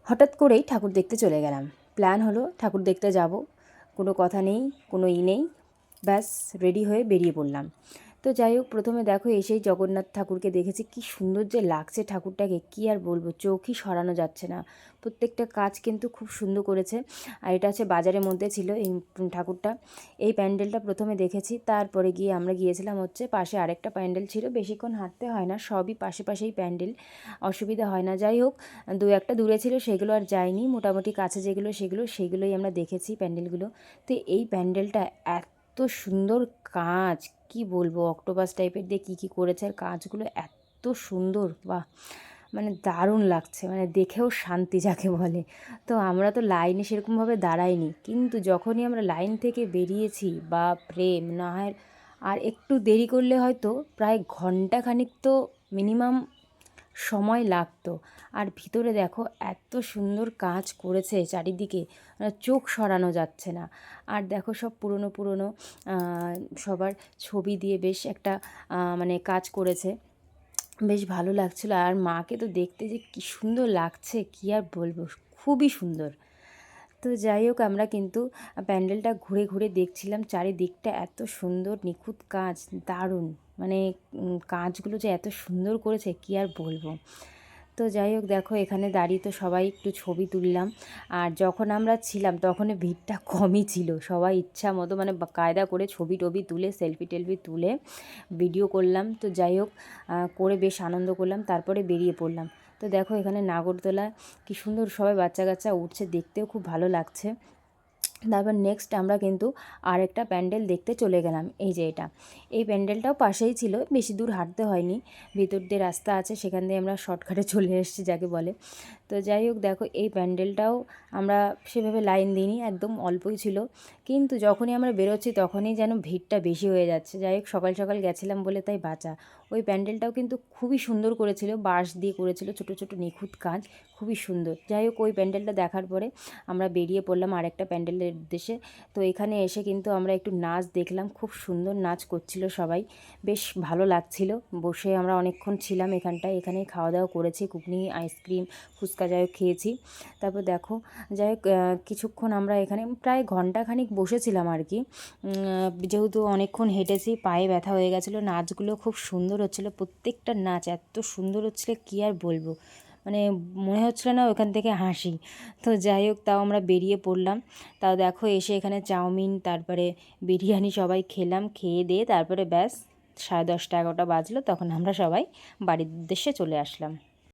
হঠাৎ করেই ঠাকুর দেখতে চলে গেলাম। প্ল্যান হলো ঠাকুর দেখতে যাব, কোনো কথা নেই, কোনো নেই, ব্যাস রেডি হয়ে বেরিয়ে পড়লাম। তো যাই হোক, প্রথমে দেখো এসেই জগন্নাথ ঠাকুরকে দেখেছি, কি সুন্দর যে লাগছে ঠাকুরটাকে, কি আর বলবো, চোখই সরানো যাচ্ছে না। প্রত্যেকটা কাজ কিন্তু খুব সুন্দর করেছে। আর এটা হচ্ছে বাজারের মধ্যে ছিল এই ঠাকুরটা। এই প্যান্ডেলটা প্রথমে দেখেছি, তারপরে গিয়ে আমরা গিয়েছিলাম হচ্ছে পাশে আরেকটা প্যান্ডেল ছিল, বেশিক্ষণ হাঁটতে হয় না, সবই পাশে পাশেই প্যান্ডেল, অসুবিধা হয় না। যাই হোক, দু একটা দূরে ছিল, সেগুলো আর যাইনি, মোটামুটি কাছে যেগুলো সেগুলোই আমরা দেখেছি প্যান্ডেলগুলো। তো এই প্যান্ডেলটা এত সুন্দর কাজ, কি বলবো, অক্টোপাস টাইপের দিয়ে কী করেছে, আর কাজগুলো এত সুন্দর, বাহ, মানে দারুণ লাগছে, মানে দেখেও শান্তি যাকে বলে। তো আমরা তো লাইনে সেরকমভাবে দাঁড়াইনি, কিন্তু যখনই আমরা লাইন থেকে বেরিয়েছি, বা প্রেম না হয় আর একটু দেরি করলে হয়তো প্রায় ঘন্টাখানিক তো মিনিমাম সময় লাগতো। আর ভিতরে দেখো এত সুন্দর কাজ করেছে চারিদিকে, চোখ সরানো যাচ্ছে না। আর দেখো সব পুরনো পুরনো সবার ছবি দিয়ে বেশ একটা মানে কাজ করেছে, বেশ ভালো লাগছিলো। আর মাকে তো দেখতে যে কী সুন্দর লাগছে, কী আর বলবো, খুবই সুন্দর। তো যাই হোক, আমরা কিন্তু প্যান্ডেলটা ঘুরে ঘুরে দেখছিলাম, চারিদিকটা এত সুন্দর নিখুঁত কাজ, দারুণ, মানে কাজগুলো যে এত সুন্দর করেছে কী আর বলবো। তো যাই হোক, দেখো এখানে দাঁড়িয়ে তো সবাই একটু ছবি তুললাম। আর যখন আমরা ছিলাম তখন ভিড়টা কমই ছিল, সবাই ইচ্ছা মতো মানে কায়দা করে ছবি টবি তুলে সেলফি টেলফি তুলে ভিডিও করলাম। তো যাই হোক, করে বেশ আনন্দ করলাম, তারপরে বেরিয়ে পড়লাম। তো দেখো এখানে নাগরদোলা কী সুন্দর, সবাই বাচ্চা কাচ্চা উঠছে, দেখতেও খুব ভালো লাগছে। তারপর নেক্সট আমরা কিন্তু আরেকটা প্যান্ডেল দেখতে চলে গেলাম, এই যে এটা, এই প্যান্ডেলটাও পাশেই ছিল, বেশি দূর হাঁটতে হয়নি, ভিতর দিয়ে রাস্তা আছে, সেখান দিয়ে আমরা শর্টকাটে চলে এসেছি যাকে বলে। তো যাই হোক, দেখো এই প্যান্ডেলটাও আমরা সেভাবে লাইন দিইনি, একদম অল্পই ছিল, কিন্তু যখনই আমরা বেরোচ্ছি তখনই যেন ভিড়টা বেশি হয়ে যাচ্ছে। যাই হোক, সকাল সকাল গেছিলাম বলে তাই বাঁচা। ওই প্যান্ডেলটাও কিন্তু খুবই সুন্দর করেছিল, বাঁশ দিয়ে করেছিল, ছোটো ছোটো নিখুঁত কাজ, খুবই সুন্দর। যাই হোক, ওই প্যান্ডেলটা দেখার পরে আমরা বেরিয়ে পড়লাম আরেকটা প্যান্ডেলের উদ্দেশ্যে। তো এখানে এসে কিন্তু আমরা একটু নাচ দেখলাম, খুব সুন্দর নাচ করছিল সবাই, বেশ ভালো লাগছিল। বসে আমরা অনেকক্ষণ ছিলাম এখানটায়, এখানেই খাওয়া দাওয়া করেছি, ঘুগনি, আইসক্রিম, ফুচকা যাই হোক খেয়েছি। তারপর দেখো, যাই হোক, কিছুক্ষণ আমরা এখানে প্রায় ঘন্টাখানিক বসেছিলাম আর কি, যেহেতু অনেকক্ষণ হেঁটেছি, পায়ে ব্যথা হয়ে গেছিলো। নাচগুলো খুব সুন্দর হচ্ছিলো, প্রত্যেকটা নাচ এত সুন্দর হচ্ছিলো, কী আর বলবো, মানে মনে হচ্ছিল না ওখান থেকে হাসি। তো যাই হোক, তাও আমরা বেরিয়ে পড়লাম। তাও দেখো এসে এখানে চাউমিন, তারপরে বিরিয়ানি সবাই খেলাম, খেয়ে দিয়ে তারপরে ব্যাস 10:30 11টা বাজলো, তখন আমরা সবাই বাড়ির উদ্দেশ্যে চলে আসলাম।